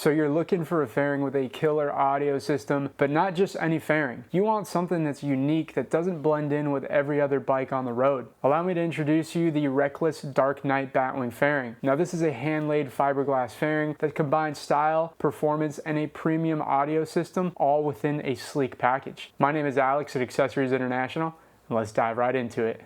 So you're looking for a fairing with a killer audio system, but not just any fairing. You want something that's unique that doesn't blend in with every other bike on the road. Allow me to introduce you the Reckless Dark Knight Batwing fairing. Now this is a hand-laid fiberglass fairing that combines style, performance, and a premium audio system all within a sleek package. My name is Alex at Accessories International, and let's dive right into it.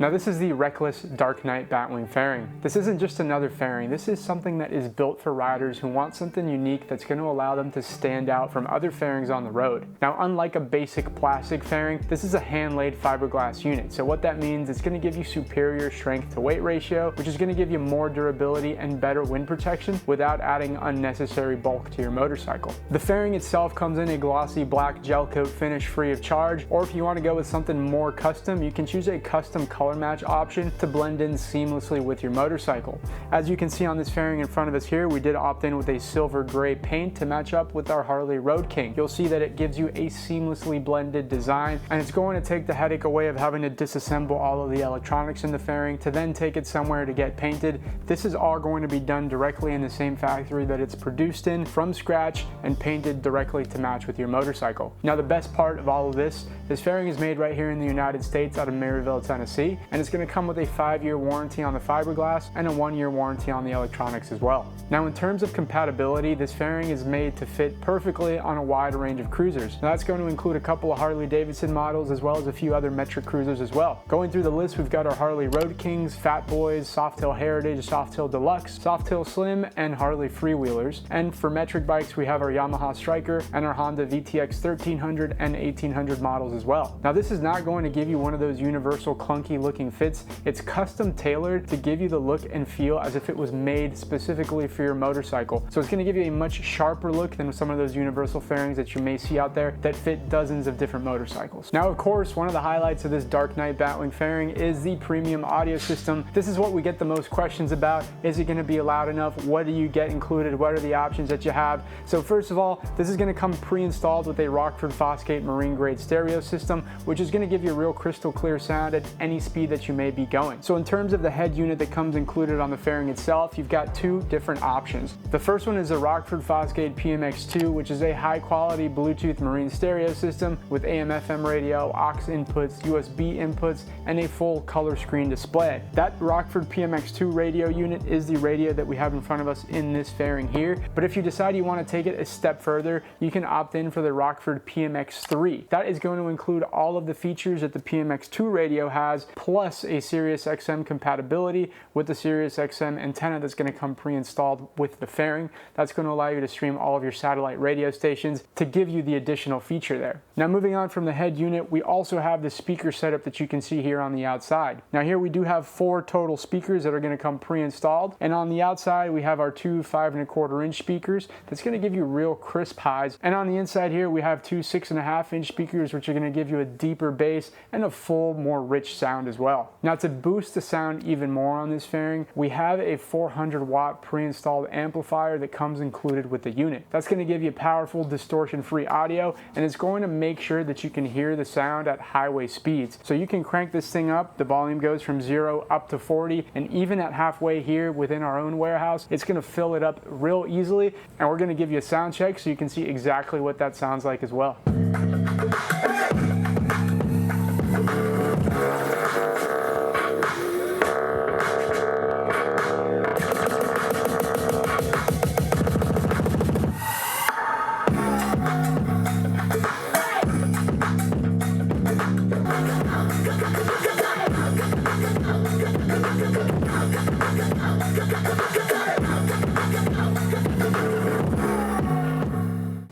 Now this is the Reckless Dark Knight Batwing fairing. This isn't just another fairing, this is something that is built for riders who want something unique that's going to allow them to stand out from other fairings on the road. Now unlike a basic plastic fairing, this is a hand-laid fiberglass unit. So what that means, it's going to give you superior strength to weight ratio, which is going to give you more durability and better wind protection without adding unnecessary bulk to your motorcycle. The fairing itself comes in a glossy black gel coat finish free of charge, or if you want to go with something more custom, you can choose a custom color match option to blend in seamlessly with your motorcycle. As you can see on this fairing in front of us here, we did opt in with a silver gray paint to match up with our Harley Road King. You'll see that it gives you a seamlessly blended design, and it's going to take the headache away of having to disassemble all of the electronics in the fairing to then take it somewhere to get painted. This is all going to be done directly in the same factory that it's produced in from scratch and painted directly to match with your motorcycle. Now the best part of all of this fairing is made right here in the United States out of Maryville, Tennessee, and it's going to come with a 5-year warranty on the fiberglass and a 1-year warranty on the electronics as well. Now in terms of compatibility, this fairing is made to fit perfectly on a wide range of cruisers. Now that's going to include a couple of Harley Davidson models as well as a few other metric cruisers as well. Going through the list, we've got our Harley Road Kings, Fat Boys, Softail Heritage, Softail Deluxe, Softail Slim, and Harley Freewheelers. And for metric bikes, we have our Yamaha Striker and our Honda VTX 1300 and 1800 models as well. Now this is not going to give you one of those universal clunky looking fits. It's custom tailored to give you the look and feel as if it was made specifically for your motorcycle. So it's going to give you a much sharper look than some of those universal fairings that you may see out there that fit dozens of different motorcycles. Now of course, one of the highlights of this Dark Knight Batwing fairing is the premium audio system. This is what we get the most questions about. Is it going to be loud enough? What do you get included? What are the options that you have? So first of all, this is going to come pre-installed with a Rockford Fosgate marine grade stereo system, which is going to give you a real crystal clear sound at any speed that you may be going. So in terms of the head unit that comes included on the fairing itself, you've got two different options. The first one is a Rockford Fosgate PMX-2, which is a high quality Bluetooth marine stereo system with AM/FM radio, aux inputs, USB inputs, and a full color screen display. That Rockford PMX-2 radio unit is the radio that we have in front of us in this fairing here, but if you decide you want to take it a step further, you can opt in for the Rockford PMX-3. That is going to include all of the features that the PMX-2 radio has, plus a Sirius XM compatibility with the Sirius XM antenna that's going to come pre-installed with the fairing. That's going to allow you to stream all of your satellite radio stations to give you the additional feature there. Now moving on from the head unit, we also have the speaker setup that you can see here on the outside. Now here we do have 4 total speakers that are going to come pre-installed, and on the outside we have our 2 5.25-inch speakers that's going to give you real crisp highs, and on the inside here we have 2 6.5-inch speakers which are going to give you a deeper bass and a full, more rich sound as well. Now to boost the sound even more on this fairing, we have a 400-watt pre-installed amplifier that comes included with the unit. That's going to give you powerful distortion-free audio, and it's going to make sure that you can hear the sound at highway speeds. So you can crank this thing up, the volume goes from 0 up to 40, and even at halfway here within our own warehouse, it's going to fill it up real easily, and we're going to give you a sound check so you can see exactly what that sounds like as well.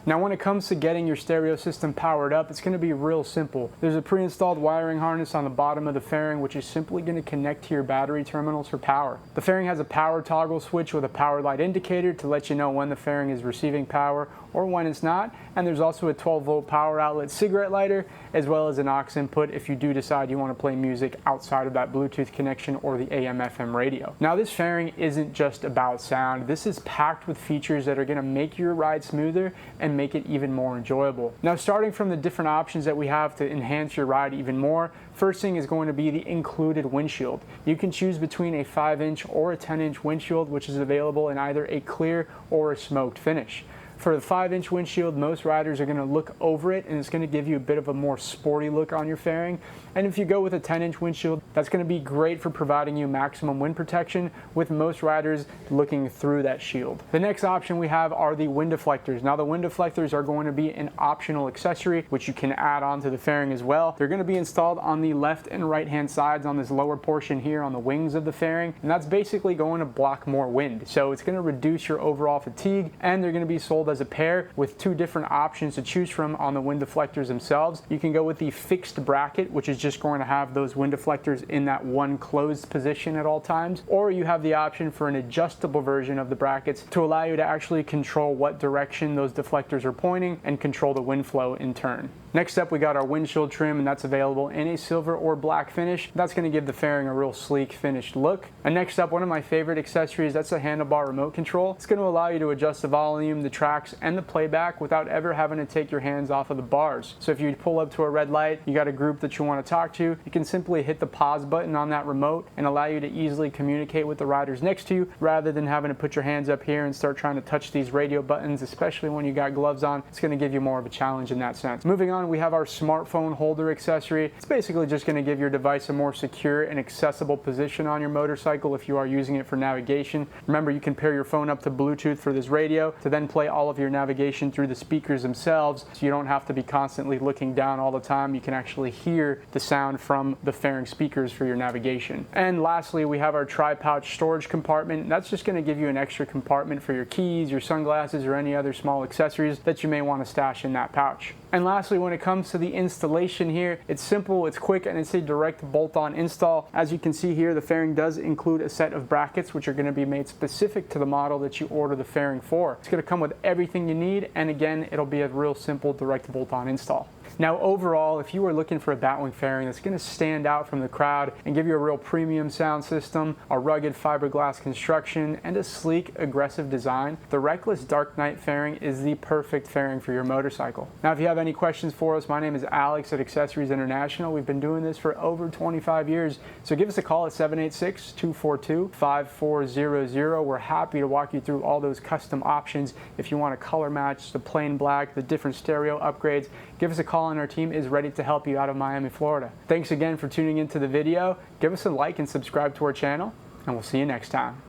Now when it comes to getting your stereo system powered up, it's going to be real simple. There's a pre-installed wiring harness on the bottom of the fairing which is simply going to connect to your battery terminals for power. The fairing has a power toggle switch with a power light indicator to let you know when the fairing is receiving power or when it's not. And there's also a 12-volt power outlet cigarette lighter, as well as an aux input if you do decide you want to play music outside of that Bluetooth connection or the AM/FM radio. Now, this fairing isn't just about sound. This is packed with features that are going to make your ride smoother and make it even more enjoyable. Now, starting from the different options that we have to enhance your ride even more, first thing is going to be the included windshield. You can choose between a 5-inch or a 10-inch windshield, which is available in either a clear or a smoked finish. For the 5-inch windshield, most riders are going to look over it, and it's going to give you a bit of a more sporty look on your fairing. And if you go with a 10-inch windshield, that's going to be great for providing you maximum wind protection, with most riders looking through that shield. The next option we have are the wind deflectors. Now, the wind deflectors are going to be an optional accessory, which you can add on to the fairing as well. They're going to be installed on the left and right hand sides on this lower portion here on the wings of the fairing, and that's basically going to block more wind. So it's going to reduce your overall fatigue, and they're going to be sold as a pair with 2 different options to choose from on the wind deflectors themselves. You can go with the fixed bracket, which is just going to have those wind deflectors in that one closed position at all times, or you have the option for an adjustable version of the brackets to allow you to actually control what direction those deflectors are pointing and control the wind flow in turn. Next up, we got our windshield trim, and that's available in a silver or black finish. That's going to give the fairing a real sleek finished look. And next up, one of my favorite accessories, that's a handlebar remote control. It's going to allow you to adjust the volume, the tracks, and the playback without ever having to take your hands off of the bars. So if you pull up to a red light, you got a group that you want to talk to, you can simply hit the pause button on that remote and allow you to easily communicate with the riders next to you, rather than having to put your hands up here and start trying to touch these radio buttons, especially when you got gloves on. It's going to give you more of a challenge in that sense. Moving on, we have our smartphone holder accessory. It's basically just going to give your device a more secure and accessible position on your motorcycle if you are using it for navigation. Remember, you can pair your phone up to Bluetooth for this radio to then play all of your navigation through the speakers themselves, so you don't have to be constantly looking down all the time. You can actually hear the sound from the fairing speakers for your navigation. And lastly, we have our tri-pouch storage compartment. That's just going to give you an extra compartment for your keys, your sunglasses, or any other small accessories that you may want to stash in that pouch. And lastly, when it comes to the installation here, it's simple, it's quick, and it's a direct bolt-on install. As you can see here, the fairing does include a set of brackets which are going to be made specific to the model that you order the fairing for. It's going to come with everything you need, and again, it'll be a real simple direct bolt-on install. Now, overall, if you are looking for a Batwing fairing that's going to stand out from the crowd and give you a real premium sound system, a rugged fiberglass construction, and a sleek, aggressive design, the Reckless Dark Knight fairing is the perfect fairing for your motorcycle. Now, if you have any questions for us, my name is Alex at Accessories International. We've been doing this for over 25 years, so give us a call at 786-242-5400. We're happy to walk you through all those custom options. If you want a color match, the plain black, the different stereo upgrades, give us a call and our team is ready to help you out of Miami, Florida. Thanks again for tuning into the video. Give us a like and subscribe to our channel, and we'll see you next time.